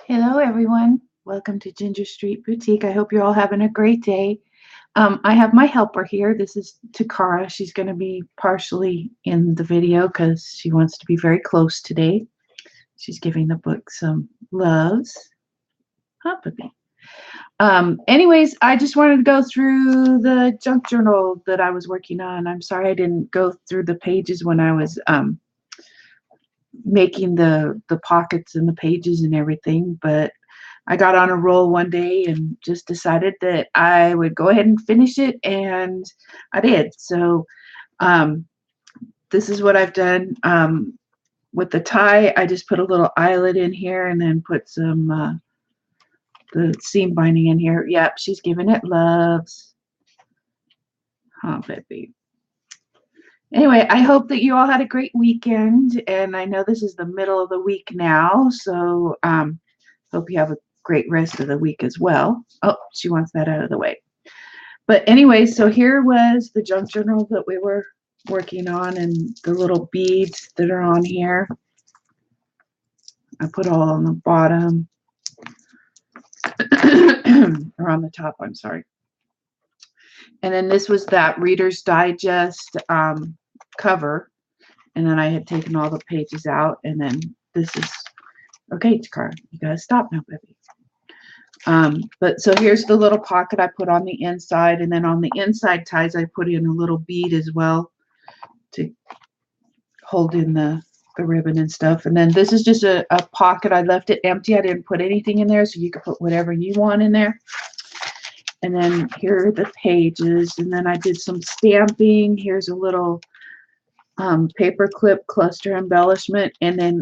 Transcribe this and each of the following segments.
Hello, everyone. Welcome to Ginger Street Boutique. I hope you're all having a great day. I have my helper here. This is Takara. She's going to be partially in the video because she wants to be very close today. She's giving the book some loves. Huh, puppy. Anyways, I just wanted to go through the junk journal that I was working on. I'm sorry I didn't go through the pages when I was making the pockets and the pages and everything, but I got on a roll one day and just decided that I would go ahead and finish it, and I did. So um, this is what I've done. With the tie, I just put a little eyelet in here and then put some the seam binding in here. Yep, she's giving it loves. Oh, baby. Anyway, I hope that you all had a great weekend, and I know this is the middle of the week now, so hope you have a great rest of the week as well. Oh, she wants that out of the way. But anyway, so here was the junk journal that we were working on and the little beads that are on here. I put all on the bottom, or on the top, I'm sorry. And then this was that Reader's Digest cover. And then I had taken all the pages out. And then this is, okay, Takara, you gotta stop now, baby. But so here's the little pocket I put on the inside, and then on the inside ties I put in a little bead as well to hold in the ribbon and stuff. And then this is just a pocket. I left it empty. I didn't put anything in there, so you could put whatever you want in there. And then here are the pages, and then I did some stamping. Here's a little paper clip cluster embellishment, and then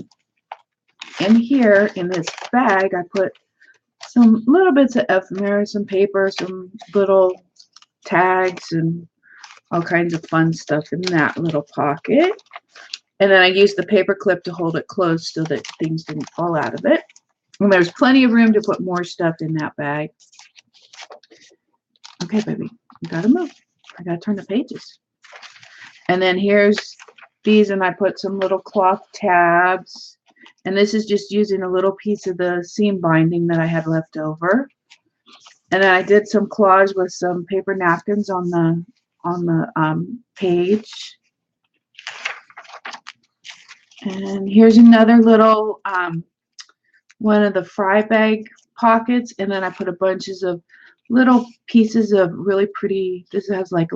in here in this bag I put some little bits of ephemera, some paper, some little tags, and all kinds of fun stuff in that little pocket. And then I used the paper clip to hold it closed so that things didn't fall out of it. And there's plenty of room to put more stuff in that bag. Okay, baby, you gotta move. I gotta turn the pages. And then here's these, and I put some little cloth tabs. And this is just using a little piece of the seam binding that I had left over. And then I did some collage with some paper napkins on the page. And here's another little one of the fry bag pockets, and then I put a bunches of little pieces of really pretty. This has like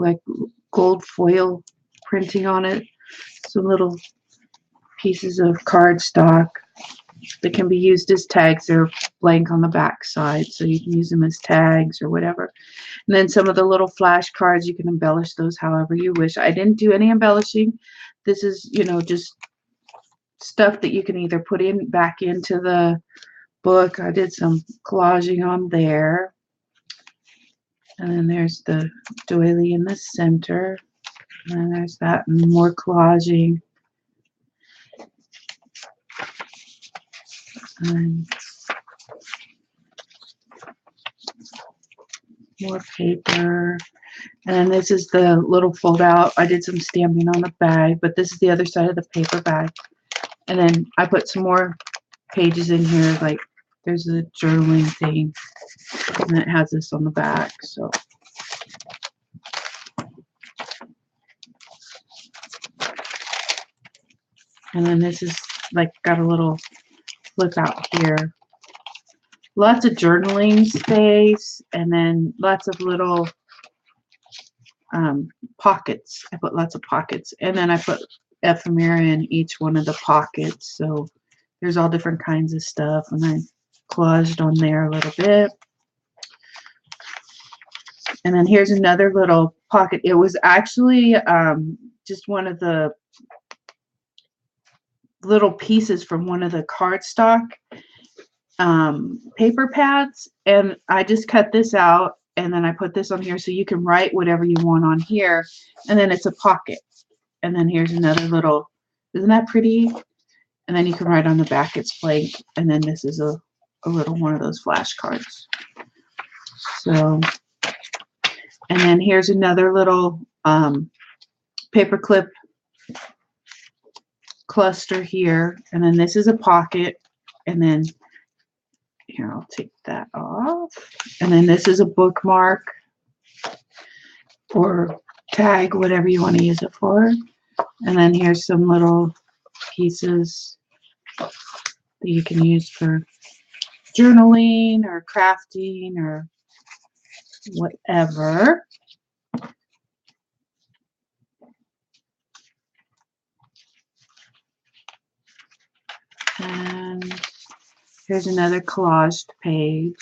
gold foil printing on it. Some little pieces of cardstock that can be used as tags. They're blank on the back side, so you can use them as tags or whatever. And then some of the little flashcards, you can embellish those however you wish. I didn't do any embellishing. This is, just stuff that you can either put in back into the book. I did some collaging on there. And then there's the doily in the center. And there's that, and more collaging. And more paper. And then this is the little fold out. I did some stamping on the bag, but this is the other side of the paper bag. And then I put some more pages in here, like there's a journaling thing, and it has this on the back. So and then this is like got a little flip out here. Lots of journaling space, and then lots of little pockets. I put lots of pockets, and then I put ephemera in each one of the pockets. So there's all different kinds of stuff, and I collaged on there a little bit. And then here's another little pocket. It was actually just one of the little pieces from one of the cardstock paper pads, and I just cut this out, and then I put this on here so you can write whatever you want on here, and then it's a pocket. And then here's another little, isn't that pretty? And then you can write on the back, it's blank, and then this is a little one of those flashcards. So, and then here's another little paper clip cluster here, and then this is a pocket, and then Here, I'll take that off. And then this is a bookmark or tag, whatever you want to use it for. And then here's some little pieces that you can use for journaling or crafting or whatever. And here's another collaged page.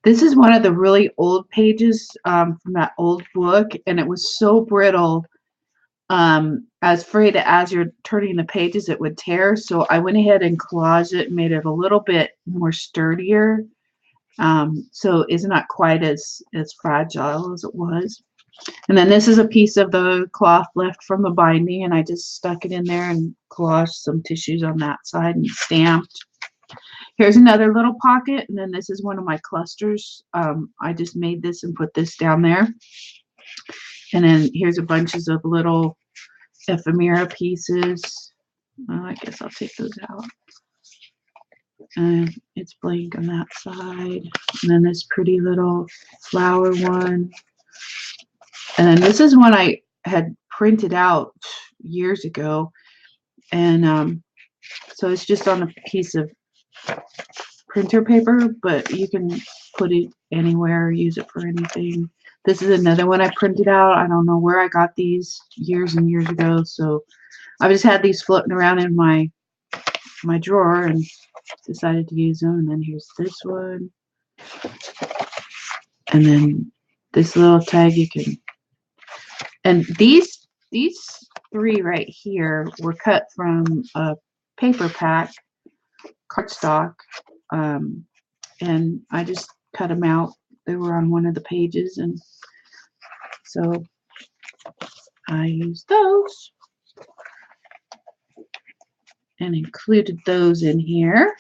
This is one of the really old pages from that old book, and it was so brittle. I was afraid that as you're turning the pages, it would tear. So I went ahead and collaged it and made it a little bit more sturdier. So it's not quite as fragile as it was. And then this is a piece of the cloth left from the binding, and I just stuck it in there and collaged some tissues on that side and stamped. Here's another little pocket, and then this is one of my clusters. I just made this and put this down there. And then here's a bunches of little ephemera pieces. I guess I'll take those out. And it's blank on that side. And then this pretty little flower one. And then this is one I had printed out years ago. And so it's just on a piece of printer paper, but you can put it anywhere, use it for anything. This is another one I printed out. I don't know where I got these years and years ago, so I just had these floating around in my drawer and decided to use them. And then here's this one, and then this little tag you can. And these three right here were cut from a paper pack cardstock, and I just cut them out. They were on one of the pages, and so I used those and included those in here.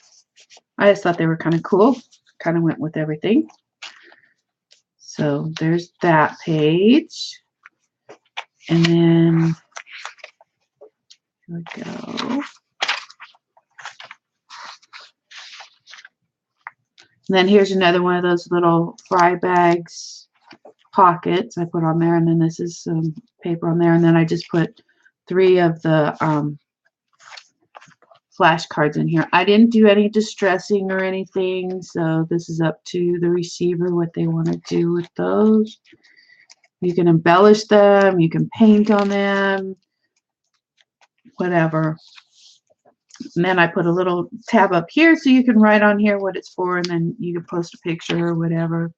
I just thought they were kind of cool. Kind of went with everything. So there's that page. And then here we go. And then here's another one of those little fry bags pockets I put on there, and then this is some paper on there, and then I just put 3 of the flashcards in here. I didn't do any distressing or anything, so this is up to the receiver what they want to do with those. You can embellish them, you can paint on them, whatever. And then I put a little tab up here so you can write on here what it's for, and then you can post a picture or whatever.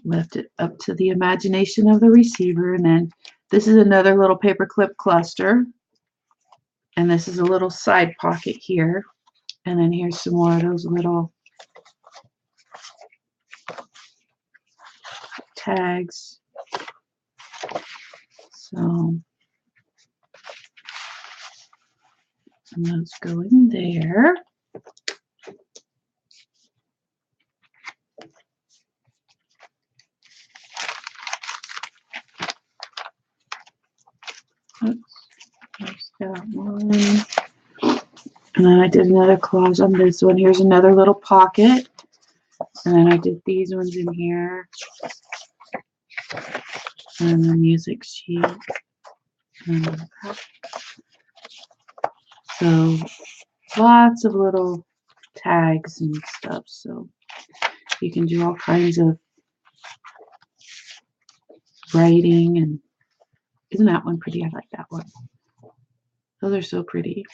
Left it up to the imagination of the receiver. And then this is another little paperclip cluster. And this is a little side pocket here. And then here's some more of those little tags. So, and those go in there. Oops, there's that one. And then I did another collage on this one. Here's another little pocket. And then I did these ones in here. And the music sheet. And so lots of little tags and stuff. So you can do all kinds of writing. And isn't that one pretty? I like that one. Those are so pretty.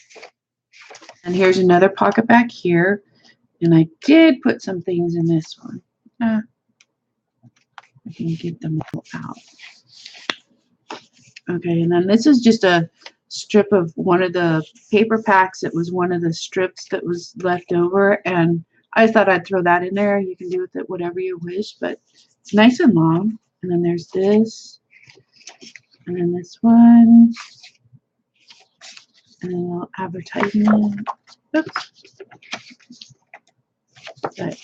And here's another pocket back here. And I did put some things in this one. I can get them all out. Okay, and then this is just a strip of one of the paper packs. It was one of the strips that was left over, and I thought I'd throw that in there. You can do with it whatever you wish, but it's nice and long. And then there's this, and then this one, and then a little advertisement. Oops. But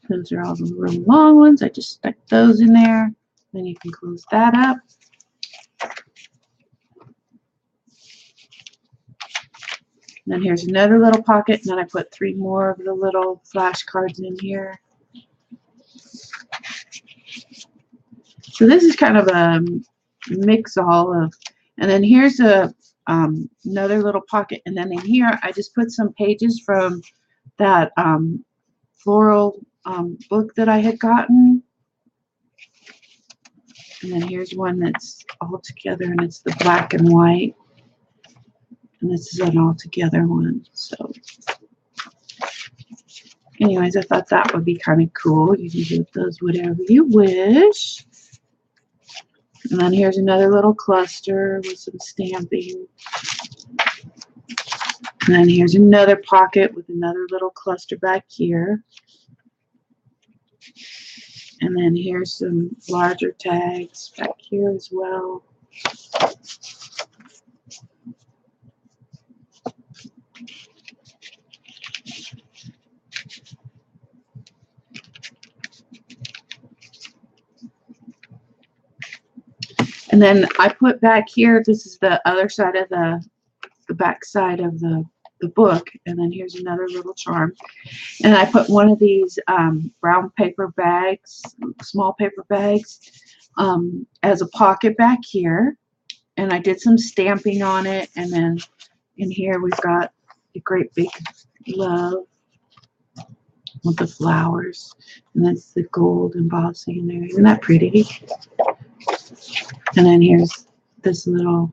those are all the real long ones. I just stuck those in there. Then you can close that up. And then here's another little pocket, and then I put 3 more of the little flashcards in here. So this is kind of a mix all of, and then here's a another little pocket, and then in here I just put some pages from that floral book that I had gotten. And then here's one that's all together, and it's the black and white. And this is an all together one. So anyways, I thought that would be kind of cool. You can do with those whatever you wish. And then here's another little cluster with some stamping. And then here's another pocket with another little cluster back here. And then here's some larger tags back here as well. And then I put back here, this is the other side of the back side of the book, and then here's another little charm. And I put one of these brown paper bags, small paper bags, as a pocket back here, and I did some stamping on it. And then in here we've got a great big love with the flowers, and that's the gold embossing in there. Isn't that pretty? And then here's this little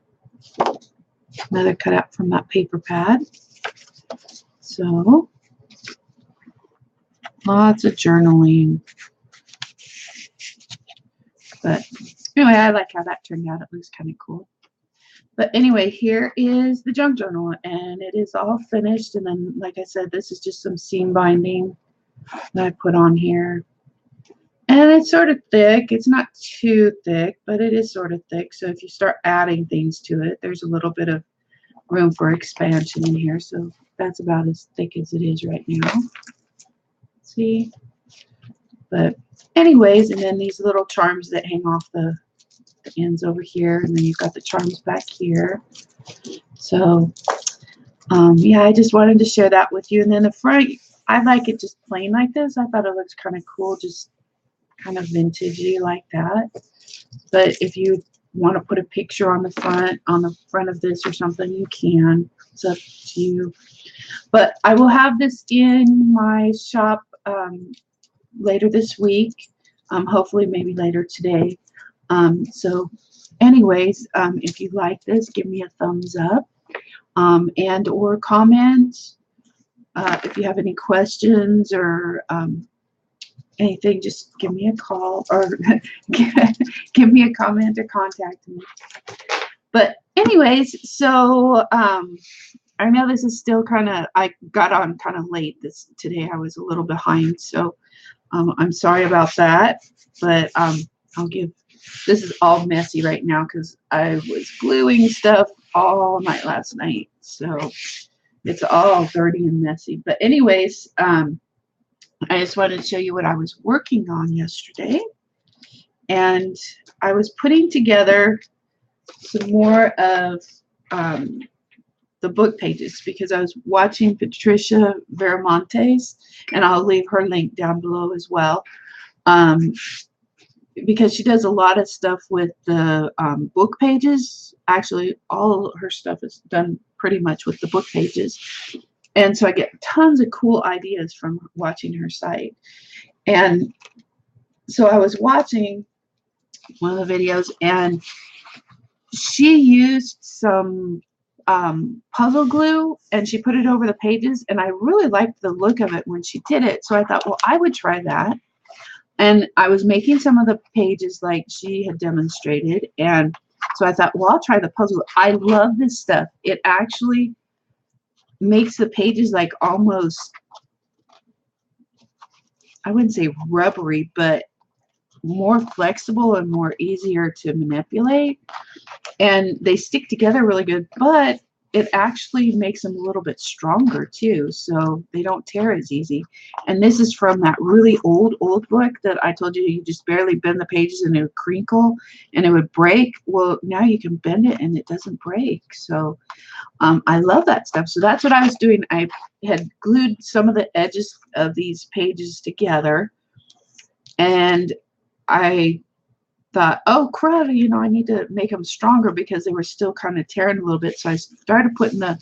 another cutout from that paper pad. So lots of journaling. But anyway, I like how that turned out. It looks kind of cool. But anyway, here is the junk journal, and it is all finished. And then, like I said, this is just some seam binding that I put on here. And it's sort of thick. It's not too thick, but it is sort of thick. So if you start adding things to it, there's a little bit of room for expansion in here. So that's about as thick as it is right now. See? But anyways, and then these little charms that hang off the ends over here, and then you've got the charms back here. So yeah, I just wanted to share that with you. And then the front, I like it just plain like this. I thought it looks kind of cool, just kind of vintagey like that. But if you want to put a picture on the front of this or something, you can. It's up to you. But I will have this in my shop later this week, hopefully maybe later today. So anyways, if you like this, give me a thumbs up, and or comment. If you have any questions or anything, just give me a call or give me a comment or contact me. But anyways, so I know this is still kind of, I got on kind of late today. I was a little behind, so I'm sorry about that. But this is all messy right now because I was gluing stuff all night last night, so it's all dirty and messy. But anyways, I just wanted to show you what I was working on yesterday. And I was putting together some more of the book pages because I was watching Patricia Viramontes, and I'll leave her link down below as well, because she does a lot of stuff with the book pages. Actually, all her stuff is done pretty much with the book pages. And so I get tons of cool ideas from watching her site. And so I was watching one of the videos, and she used some puzzle glue, and she put it over the pages, and I really liked the look of it when she did it. So I thought, well, I would try that. And I was making some of the pages like she had demonstrated, and so I thought, well, I'll try the puzzle. I love this stuff. It actually makes the pages like almost, I wouldn't say rubbery, but more flexible and more easier to manipulate, and they stick together really good. But it actually makes them a little bit stronger too, so they don't tear as easy. And this is from that really old book that I told you just barely bend the pages and it would crinkle and it would break. Well, now you can bend it and it doesn't break. So I love that stuff. So that's what I was doing. I had glued some of the edges of these pages together, and I thought, oh crud, you know, I need to make them stronger because they were still kind of tearing a little bit. So I started putting the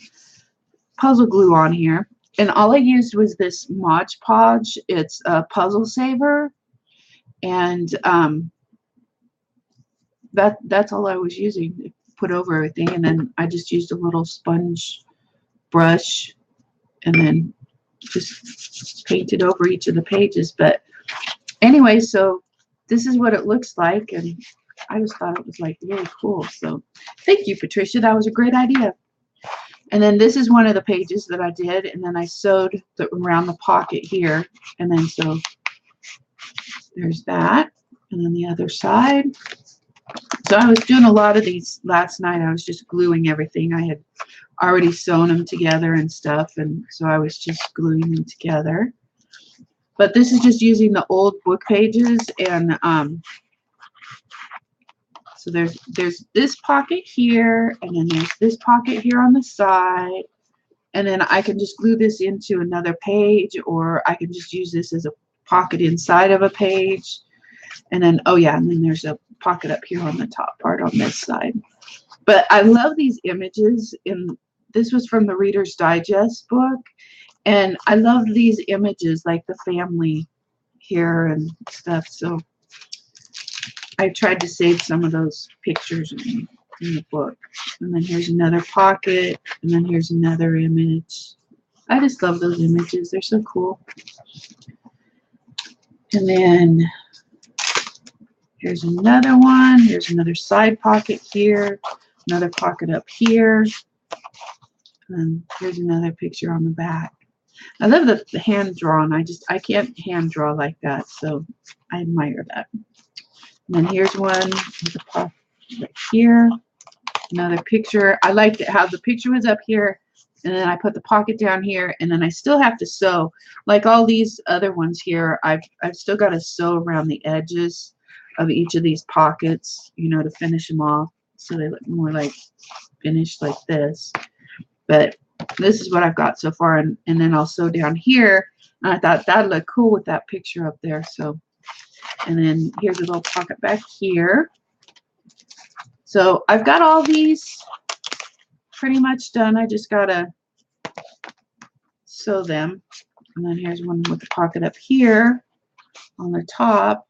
puzzle glue on here, and all I used was this Mod Podge. It's a puzzle saver, and that's all I was using to put over everything. And then I just used a little sponge brush and then just painted over each of the pages. But anyway, so this is what it looks like, and I just thought it was like really cool. So thank you, Patricia. That was a great idea. And then this is one of the pages that I did, and then I sewed around the pocket here, and then so there's that, and then the other side. So I was doing a lot of these last night. I was just gluing everything. I had already sewn them together and stuff, and so I was just gluing them together. But this is just using the old book pages, and so there's this pocket here, and then there's this pocket here on the side, and then I can just glue this into another page, or I can just use this as a pocket inside of a page. And then, oh yeah, and then there's a pocket up here on the top part on this side. But I love these images. This was from the Reader's Digest book, and I love these images, like the family here and stuff. So I tried to save some of those pictures in the book. And then here's another pocket, and then here's another image. I just love those images. They're so cool. And then here's another one. Here's another side pocket here, another pocket up here, and here's another picture on the back. I love the hand drawn. I can't hand draw like that, so I admire that. And then here's one with a pocket right here, another picture. I liked it how the picture was up here, and then I put the pocket down here, and then I still have to sew. Like all these other ones here, I've still got to sew around the edges of each of these pockets, you know, to finish them off so they look more like finished like this. But this is what I've got so far, and then I'll sew down here, and I thought that'd look cool with that picture up there. So, and then here's a little pocket back here. So I've got all these pretty much done. I just gotta sew them. And then here's one with the pocket up here on the top.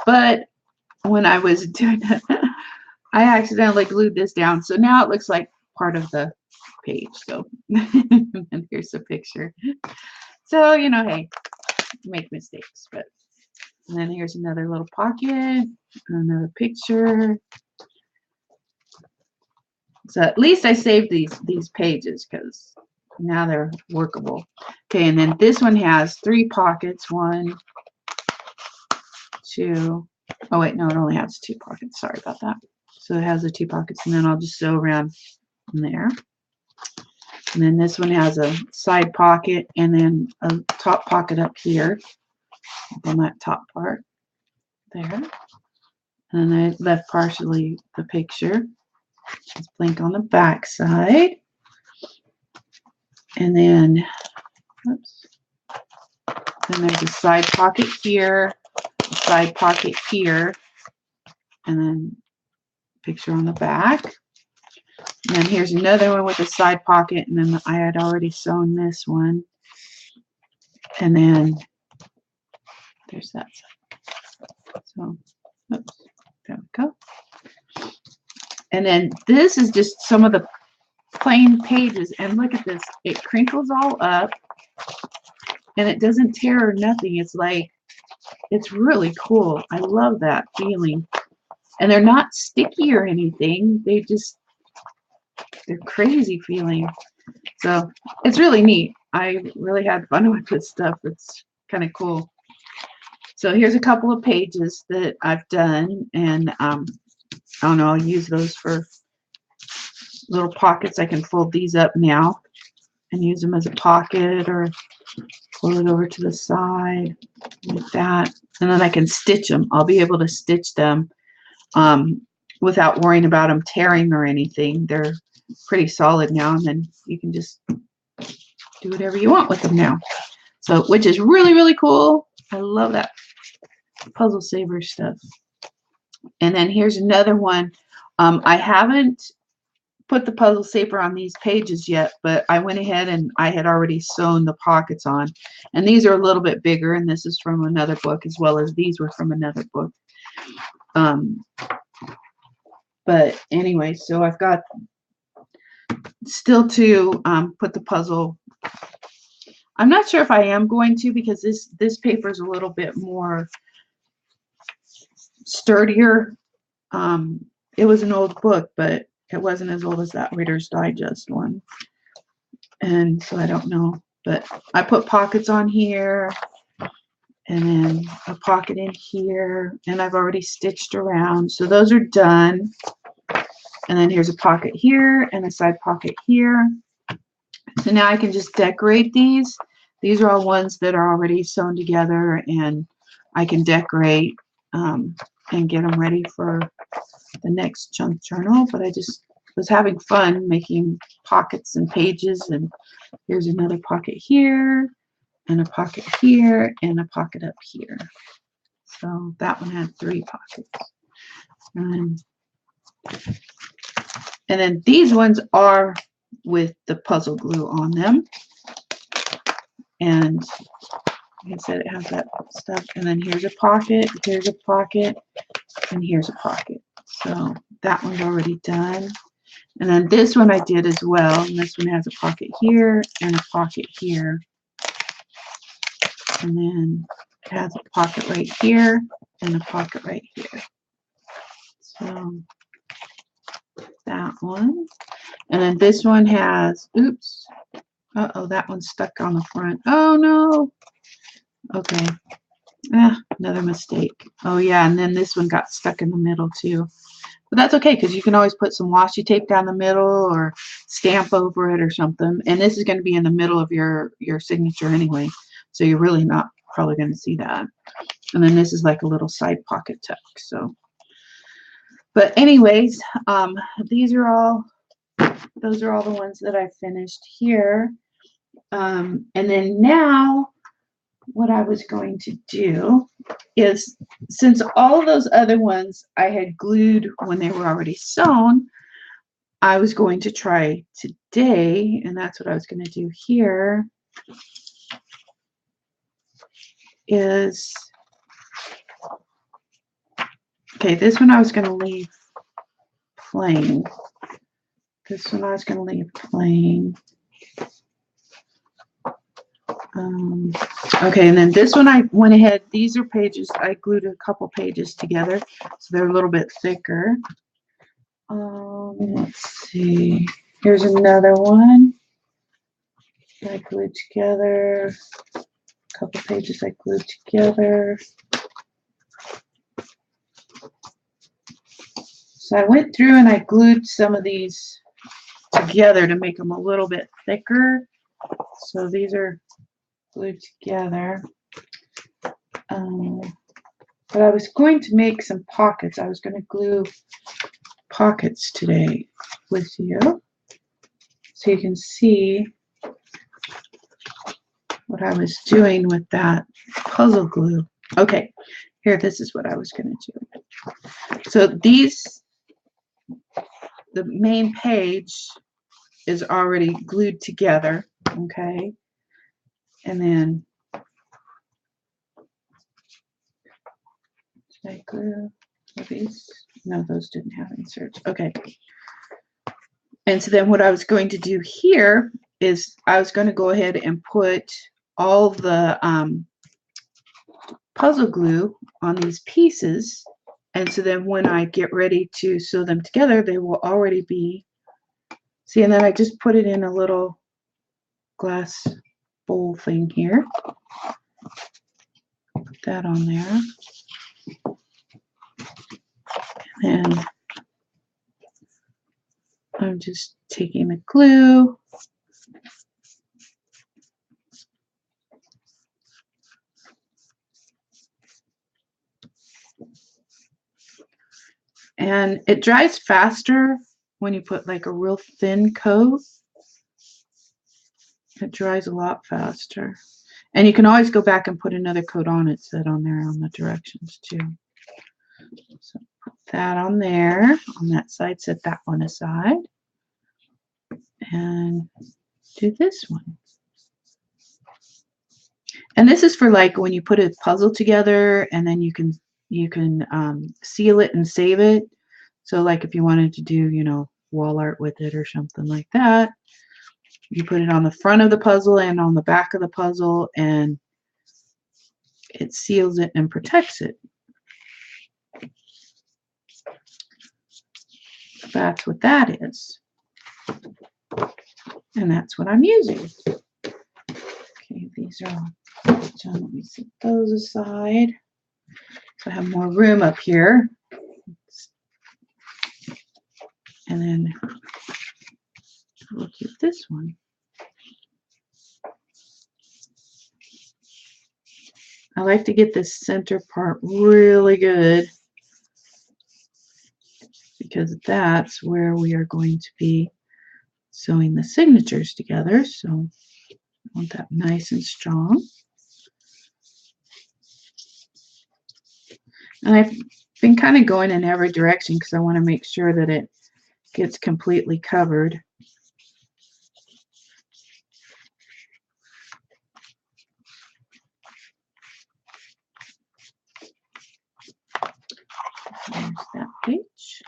But when I was doing it, I accidentally glued this down. So now it looks like part of the page. So and here's a picture. So, you know, hey, make mistakes. But and then here's another little pocket, another picture. So at least I saved these pages because now they're workable. Okay, and then this one has 3 pockets. 1, 2. Oh wait, no, it only has 2 pockets. Sorry about that. So it has the 2 pockets, and then I'll just sew around in there. And then this one has a side pocket and then a top pocket up here on that top part there. And then I left partially the picture. It's blank on the back side. And then, oops. Then there's a side pocket here, a side pocket here, and then picture on the back. And then here's another one with a side pocket, and then I had already sewn this one. And then there's that side. So, oops, there we go. And then this is just some of the plain pages, and look at this. It crinkles all up, and it doesn't tear or nothing. It's like, it's really cool. I love that feeling. And they're not sticky or anything. They're crazy feeling. So it's really neat. I really had fun with this stuff. It's kind of cool. So here's a couple of pages that I've done, and I don't know, I'll use those for little pockets. I can fold these up now and use them as a pocket, or fold it over to the side like that. And then I can stitch them. I'll be able to stitch them without worrying about them tearing or anything. They're pretty solid now, and then you can just do whatever you want with them now. So, which is really, really cool. I love that Puzzle Saver stuff. And then here's another one. I haven't put the Puzzle Saver on these pages yet, but I went ahead and I had already sewn the pockets on. And these are a little bit bigger, and this is from another book, as well as these were from another book. But anyway, so I've got still to put the puzzle. I'm not sure if I am going to, because this paper is a little bit more sturdier. It was an old book, but it wasn't as old as that Reader's Digest one. And so I don't know, but I put pockets on here, and then a pocket in here, and I've already stitched around. So those are done. And then here's a pocket here and a side pocket here. So now I can just decorate these. These are all ones that are already sewn together, and I can decorate and get them ready for the next junk journal. But I just was having fun making pockets and pages. And here's another pocket here, and a pocket here, and a pocket up here. So that one had 3 pockets. And then these ones are with the puzzle glue on them. And like I said, it has that stuff. And then here's a pocket, and here's a pocket. So that one's already done. And then this one I did as well. And this one has a pocket here and a pocket here. And then it has a pocket right here and a pocket right here. So that one. And then this one has, oops, uh-oh, that one's stuck on the front. Oh no. Okay. Another mistake. Oh yeah, and then this one got stuck in the middle too. But that's okay, because you can always put some washi tape down the middle or stamp over it or something. And this is going to be in the middle of your signature anyway, so you're really not probably going to see that. And then this is like a little side pocket tuck. So, but anyways, those are all the ones that I finished here. And then now what I was going to do is, since all of those other ones I had glued when they were already sewn, I was going to try today, and that's what I was going to do here, is, okay, this one I was going to leave plain. This one I was going to leave plain. Okay, and then this one I went ahead, these are pages, I glued a couple pages together, so they're a little bit thicker. Let's see, here's another one I glued together, a couple pages I glued together. So I went through and I glued some of these together to make them a little bit thicker. So these are glued together. But I was going to make some pockets. I was going to glue pockets today with you, so you can see what I was doing with that puzzle glue. Okay, here, this is what I was going to do. So these, the main page is already glued together, okay? And then did I glue these? No, those didn't have inserts. Okay. And so then what I was going to do here is I was going to go ahead and put all the puzzle glue on these pieces. And so then when I get ready to sew them together, they will already be, see, and then I just put it in a little glass bowl thing here. Put that on there. And I'm I'm just taking the glue. And it dries faster when you put like a real thin coat. It dries a lot faster. And you can always go back and put another coat on it, said on there on the directions too. So put that on there. On that side, set that one aside. And do this one. And this is for like when you put a puzzle together and then you can seal it and save it. So like if you wanted to do, you know, wall art with it or something like that, you put it on the front of the puzzle and on the back of the puzzle, and it seals it and protects it. That's what that is. And that's what I'm using. Okay, these are all done. Let me set those aside. So I have more room up here. And then we'll keep this one. I like to get this center part really good because that's where we are going to be sewing the signatures together. So I want that nice and strong. And I've been kind of going in every direction because I want to make sure that it gets completely covered. There's that page.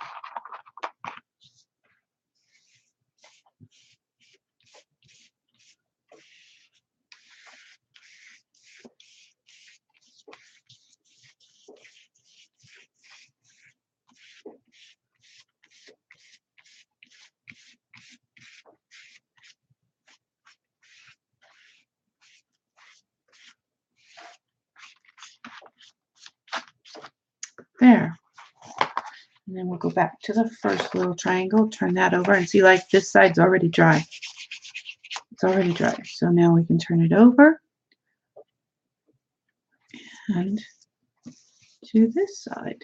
There. And then we'll go back to the first little triangle, turn that over, and see, like, this side's already dry. It's already dry. So now we can turn it over and to this side.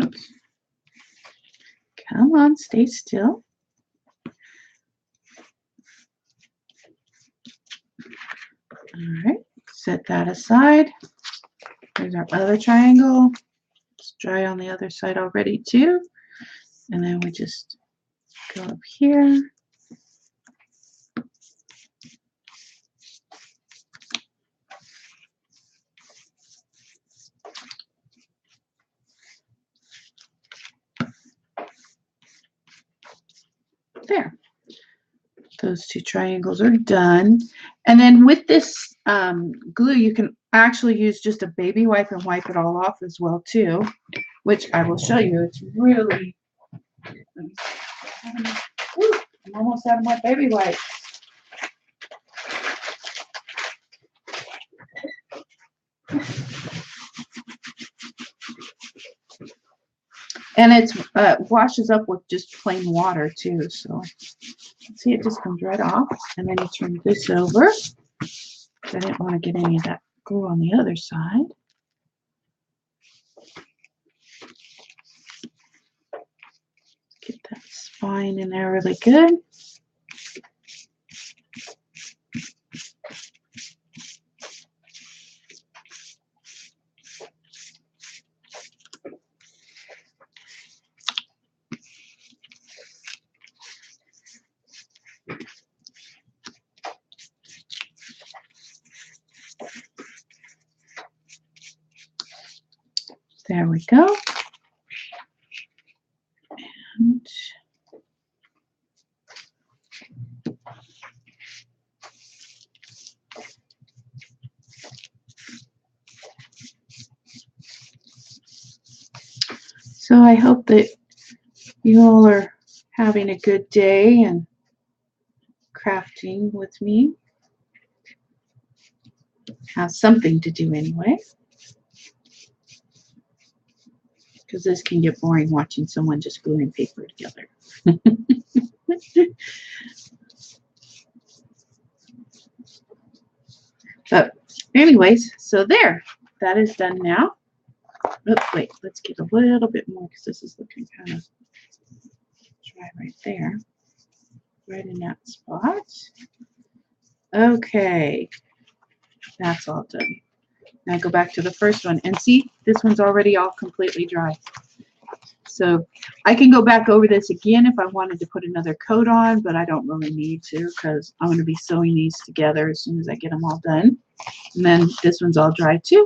Oops. Come on, stay still. All right, set that aside. There's our other triangle. It's dry on the other side already too. And then we just go up here. There. Those two triangles are done. And then with this glue, you can actually use just a baby wipe and wipe it all off as well too, which I will show you. It's really, I'm almost out of my baby wipes. And it washes up with just plain water too. So see, it just comes right off. And then you turn this over. I didn't want to get any of that glue on the other side. Get that spine in there really good. There we go. And so I hope that you all are having a good day and crafting with me. Have something to do anyway. because this can get boring watching someone just gluing paper together. But anyways, so there, that is done now. Oh, wait, let's get a little bit more because this is looking kind of dry right there, right in that spot. Okay, that's all done. Now go back to the first one and see, this one's already all completely dry. So I can go back over this again if I wanted to put another coat on, but I don't really need to because I'm going to be sewing these together as soon as I get them all done. And then this one's all dry too.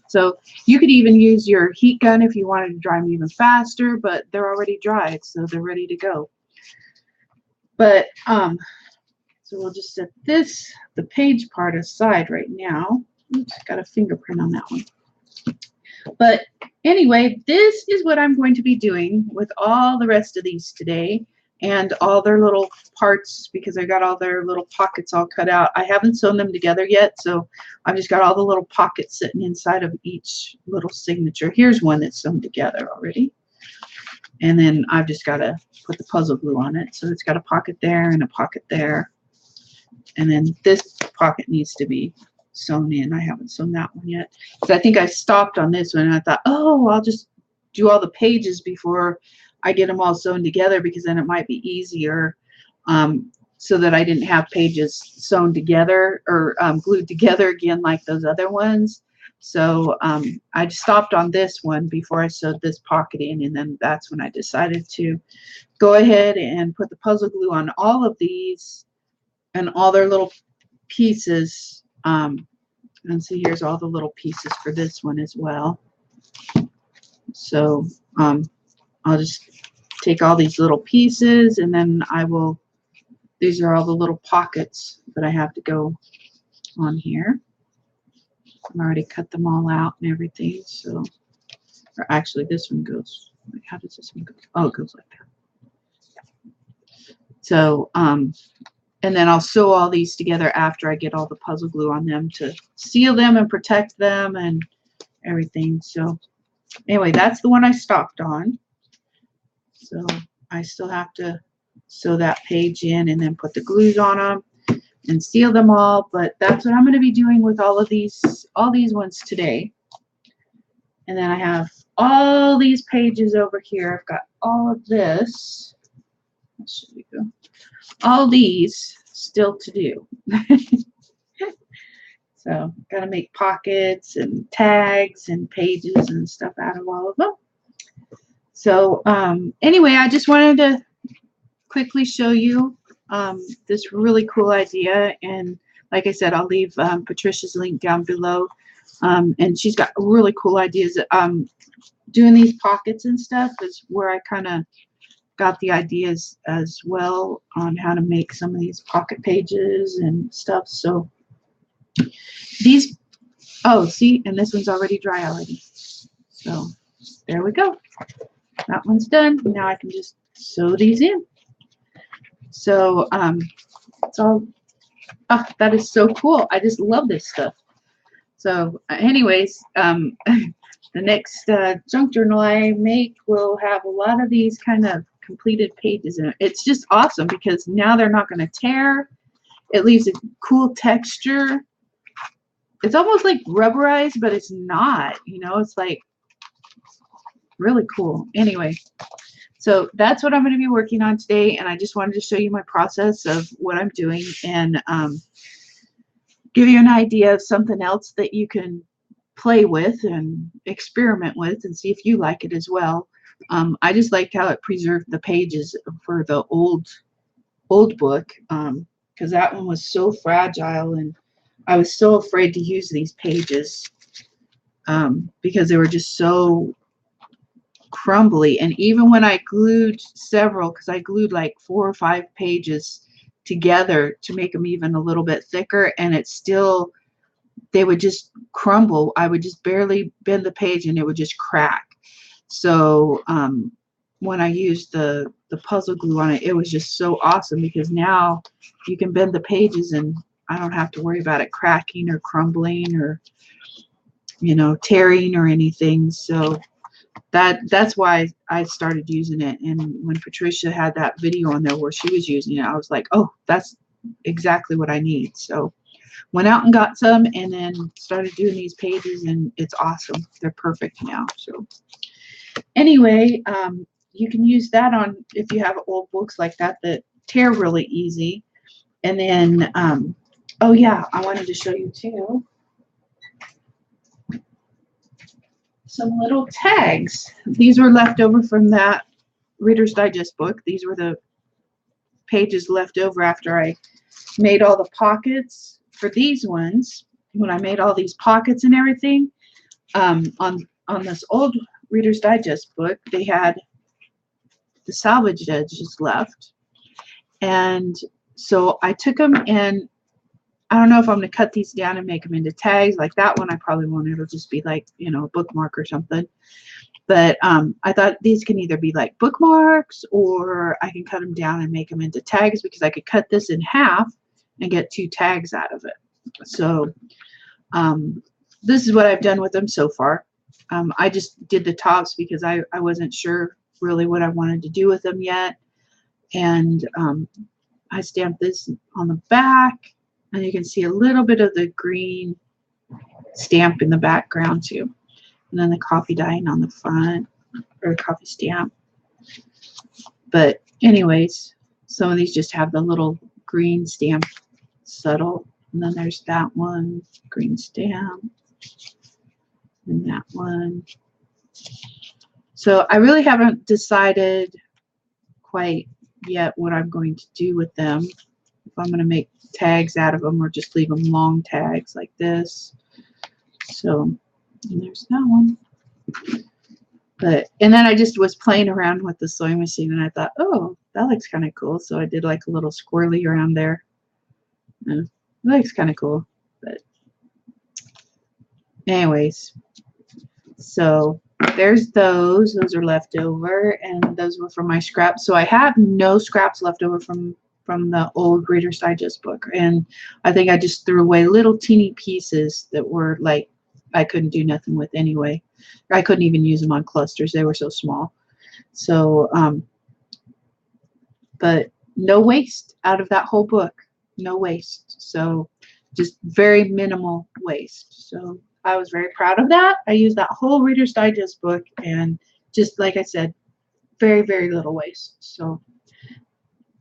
So you could even use your heat gun if you wanted to dry them even faster, but they're already dried, so they're ready to go. But so we'll just set the page part aside right now. Oops, got a fingerprint on that one. But anyway, this is what I'm going to be doing with all the rest of these today and all their little parts, because I got all their little pockets all cut out. I haven't sewn them together yet, so I've just got all the little pockets sitting inside of each little signature. Here's one that's sewn together already. And then I've just got to put the puzzle glue on it. So it's got a pocket there and a pocket there. And then this pocket needs to be sewn in. I haven't sewn that one yet. So I think I stopped on this one and I thought, oh, I'll just do all the pages before I get them all sewn together, because then it might be easier, so that I didn't have pages sewn together or glued together again like those other ones. So I stopped on this one before I sewed this pocket in, and then that's when I decided to go ahead and put the puzzle glue on all of these and all their little pieces. And so here's all the little pieces for this one as well. So I'll just take all these little pieces, and then I will, these are all the little pockets that I have to go on here. I've already cut them all out and everything. So, or actually this one goes, how does this one go? Oh, it goes like that. So, and then I'll sew all these together after I get all the puzzle glue on them to seal them and protect them and everything. So anyway, that's the one I stopped on. So I still have to sew that page in and then put the glues on them and seal them all. But that's what I'm going to be doing with all these ones today. And then I have all these pages over here. I've got all of this. Where should we go? All these still to do. So got to make pockets and tags and pages and stuff out of all of them. So anyway, I just wanted to quickly show you this really cool idea. And like I said, I'll leave Patricia's link down below. And she's got really cool ideas. Doing these pockets and stuff is where I kind of got the ideas as well on how to make some of these pocket pages and stuff. So these, oh, see, and this one's already dry already. So there we go. That one's done. Now I can just sew these in. So it's all, oh, that is so cool. I just love this stuff. So anyways, the next junk journal I make will have a lot of these kind of completed pages in it. It's just awesome because now they're not going to tear. It leaves a cool texture. It's almost like rubberized, but it's not, you know, it's like really cool. Anyway, so that's what I'm going to be working on today, and I just wanted to show you my process of what I'm doing and give you an idea of something else that you can play with and experiment with and see if you like it as well. I just liked how it preserved the pages for the old book, because that one was so fragile, and I was so afraid to use these pages because they were just so crumbly. And even when I glued several, because I glued like 4 or 5 pages together to make them even a little bit thicker, and it still, they would just crumble. I would just barely bend the page and it would just crack. So when I used the puzzle glue on it, it was just so awesome because now you can bend the pages and I don't have to worry about it cracking or crumbling or, you know, tearing or anything. So that's why I started using it. And when Patricia had that video on there where she was using it, I was like, oh, that's exactly what I need. So went out and got some and then started doing these pages, and it's awesome. They're perfect now. So anyway, you can use that on if you have old books like that that tear really easy. And then, oh yeah, I wanted to show you too some little tags. These were left over from that Reader's Digest book. These were the pages left over after I made all the pockets for these ones. When I made all these pockets and everything, on this old Reader's Digest book, they had the salvage edges left. And so I took them, and I don't know if I'm going to cut these down and make them into tags. Like that one, I probably won't. It'll just be like, you know, a bookmark or something. But I thought these can either be like bookmarks, or I can cut them down and make them into tags, because I could cut this in half and get 2 tags out of it. So this is what I've done with them so far. I just did the tops because I wasn't sure really what I wanted to do with them yet. And I stamped this on the back, and you can see a little bit of the green stamp in the background too. And then the coffee dyeing on the front, or coffee stamp. But anyways, some of these just have the little green stamp subtle. And then there's that one, green stamp. And that one. So I really haven't decided quite yet what I'm going to do with them. If I'm going to make tags out of them or just leave them long tags like this. So, and there's that one. But, and then I just was playing around with the sewing machine, and I thought, oh, that looks kind of cool. So I did like a little squirrely around there. And it looks kind of cool. But anyways, so there's those. Those are left over, and those were from my scraps. So I have no scraps left over from the old Reader's Digest book. And I think I just threw away little teeny pieces that were like I couldn't do nothing with anyway. I couldn't even use them on clusters. They were so small. So, but no waste out of that whole book. No waste. So just very minimal waste. So I was very proud of that. I used that whole Reader's Digest book, and just like I said, very, very little waste. So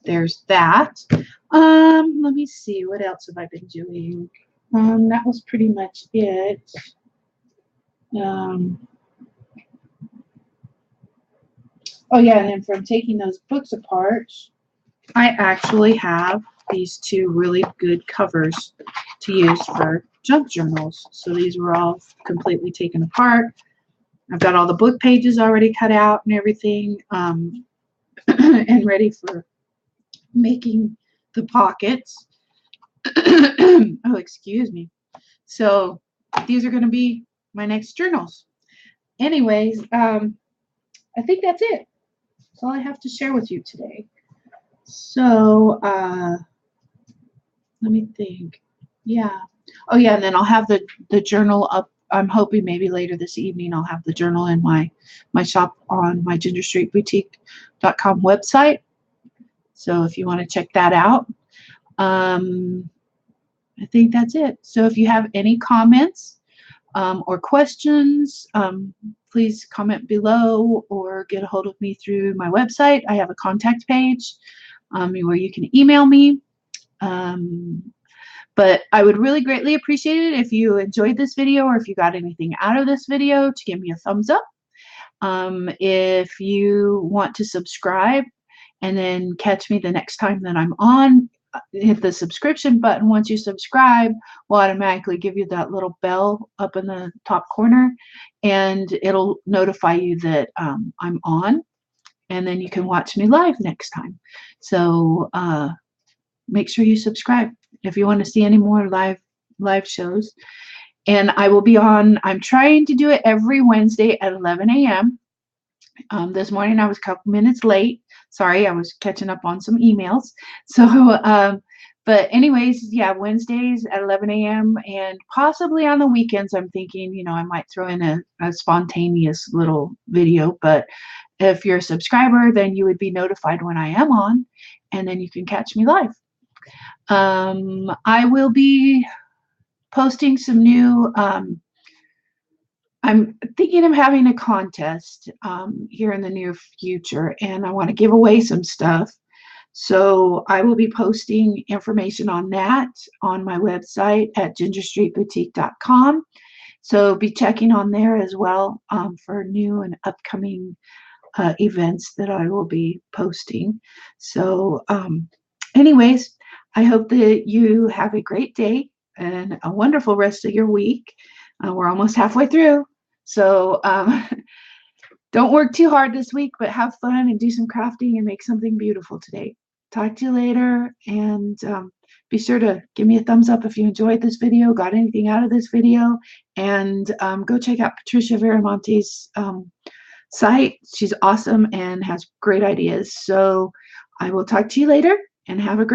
there's that. Let me see, what else have I been doing? That was pretty much it. Oh yeah, and then from taking those books apart, I actually have these 2 really good covers to use for junk journals. So these were all completely taken apart. I've got all the book pages already cut out and everything, and ready for making the pockets. Oh, excuse me. So these are going to be my next journals. Anyways, I think that's it. That's all I have to share with you today. So let me think. Yeah. Oh yeah, and then I'll have the journal up. I'm hoping maybe later this evening I'll have the journal in my shop on my gingerstreetboutique.com website. So if you want to check that out. I think that's it. So if you have any comments or questions, please comment below or get a hold of me through my website. I have a contact page where you can email me. But I would really greatly appreciate it if you enjoyed this video, or if you got anything out of this video, to give me a thumbs up. If you want to subscribe and then catch me the next time that I'm on, hit the subscription button. Once you subscribe, will automatically give you that little bell up in the top corner, and it'll notify you that I'm on, and then you can watch me live next time. So make sure you subscribe if you want to see any more live shows. And I will be on, I'm trying to do it every Wednesday at 11 a.m. This morning I was a couple minutes late. Sorry, I was catching up on some emails. So, But anyways, yeah, Wednesdays at 11 a.m. and possibly on the weekends, I'm thinking, I might throw in a spontaneous little video. But if you're a subscriber, then you would be notified when I am on, and then you can catch me live. I will be posting some new, I'm thinking of having a contest here in the near future, and I want to give away some stuff. So I will be posting information on that on my website at gingerstreetboutique.com. So be checking on there as well for new and upcoming events that I will be posting. So anyways, I hope that you have a great day and a wonderful rest of your week. We're almost halfway through. So don't work too hard this week, but have fun and do some crafting and make something beautiful today. Talk to you later, and be sure to give me a thumbs up if you enjoyed this video, got anything out of this video, and go check out Patricia Viramonte's site. She's awesome and has great ideas. So I will talk to you later, and have a great